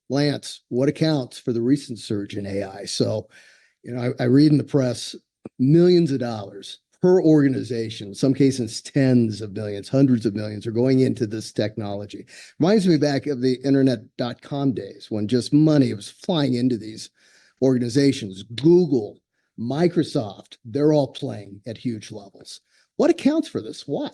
Lance, what accounts for the recent surge in AI? So, I read in the press millions of dollars per organization, in some cases tens of millions, hundreds of millions are going into this technology. Reminds me back of the internet.com days when just money was flying into these organizations. Google, Microsoft, they're all playing at huge levels. What accounts for this? Why?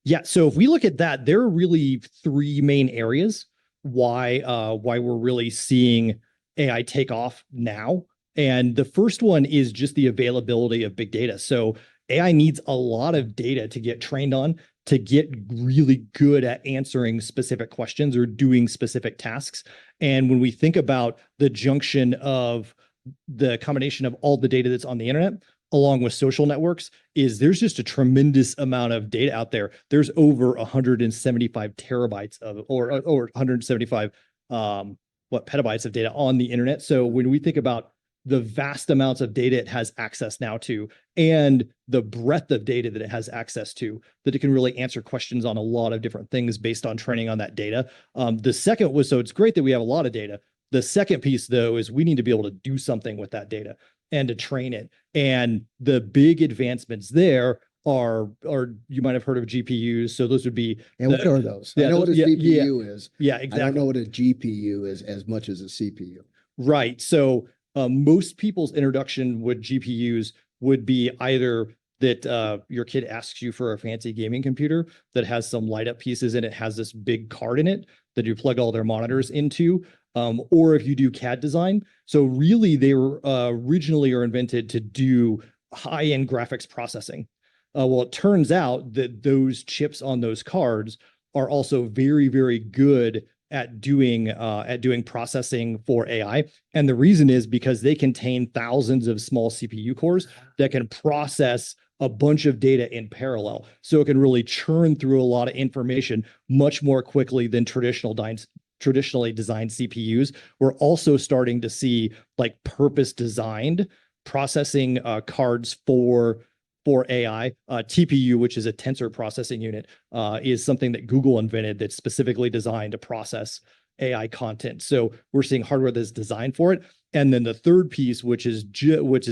Yeah, so if we look at that, there are really three main areas why we're really seeing AI take off now. And the first one is just the availability of big data. So AI needs a lot of data to get trained on, to get really good at answering specific questions or doing specific tasks. And when we think about the junction of the combination of all the data that's on the internet, along with social networks, is there's just a tremendous amount of data out there. There's over 175 terabytes of, or 175 petabytes of data on the internet. So when we think about the vast amounts of data it has access now to, and the breadth of data that it has access to, that it can really answer questions on a lot of different things based on training on that data. The second was, so it's great that we have a lot of data. The second piece, though, is we need to be able to do something with that data and to train it. And the big advancements there are you might have heard of GPUs. So those would be. And what are those? Yeah, I know what a CPU is. Yeah, exactly. I don't know what a GPU is as much as a CPU. Right. So most people's introduction with GPUs would be either that your kid asks you for a fancy gaming computer that has some light up pieces and it has this big card in it that you plug all their monitors into. Or if you do CAD design. So really they were originally are invented to do high-end graphics processing. Well, it turns out that those chips on those cards are also very, very good at doing processing for AI. And the reason is because they contain thousands of small CPU cores that can process a bunch of data in parallel. So it can really churn through a lot of information much more quickly than traditionally designed CPUs. We're also starting to see like purpose designed processing cards for AI. TPU, which is a tensor processing unit, is something that Google invented that's specifically designed to process AI content. So we're seeing hardware that's designed for it. And then the third piece, which is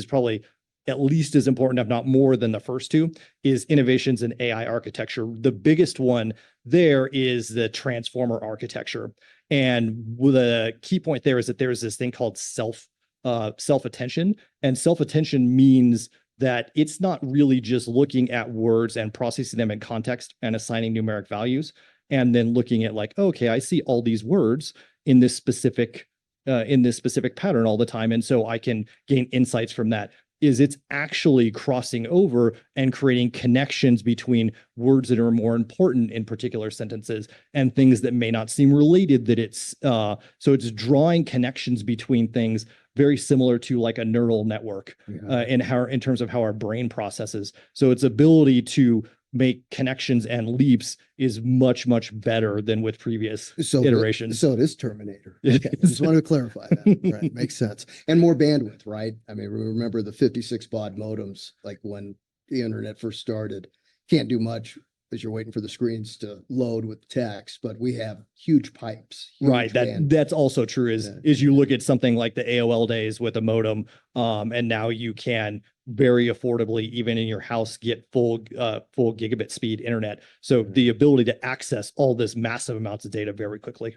probably at least as important, if not more than the first two, is innovations in AI architecture. The biggest one there is the transformer architecture. And the key point there is that there's this thing called self-attention. And self-attention means that it's not really just looking at words and processing them in context and assigning numeric values, and then looking at like, okay, I see all these words in this specific pattern all the time. And so I can gain insights from that. It's actually crossing over and creating connections between words that are more important in particular sentences and things that may not seem related, so it's drawing connections between things very similar to like a neural network in terms of how our brain processes. So its ability to make connections and leaps is much, much better than with previous iterations. So it is Terminator. Okay. I just wanted to clarify that. Right. Makes sense. And more bandwidth, right? I mean, remember the 56 baud modems, like when the internet first started, can't do much as you're waiting for the screens to load with text, but we have huge pipes. Right. That's also true is you look at something like the AOL days with a modem, and now you can very affordably, even in your house, get full gigabit speed internet. So the ability to access all this massive amounts of data very quickly.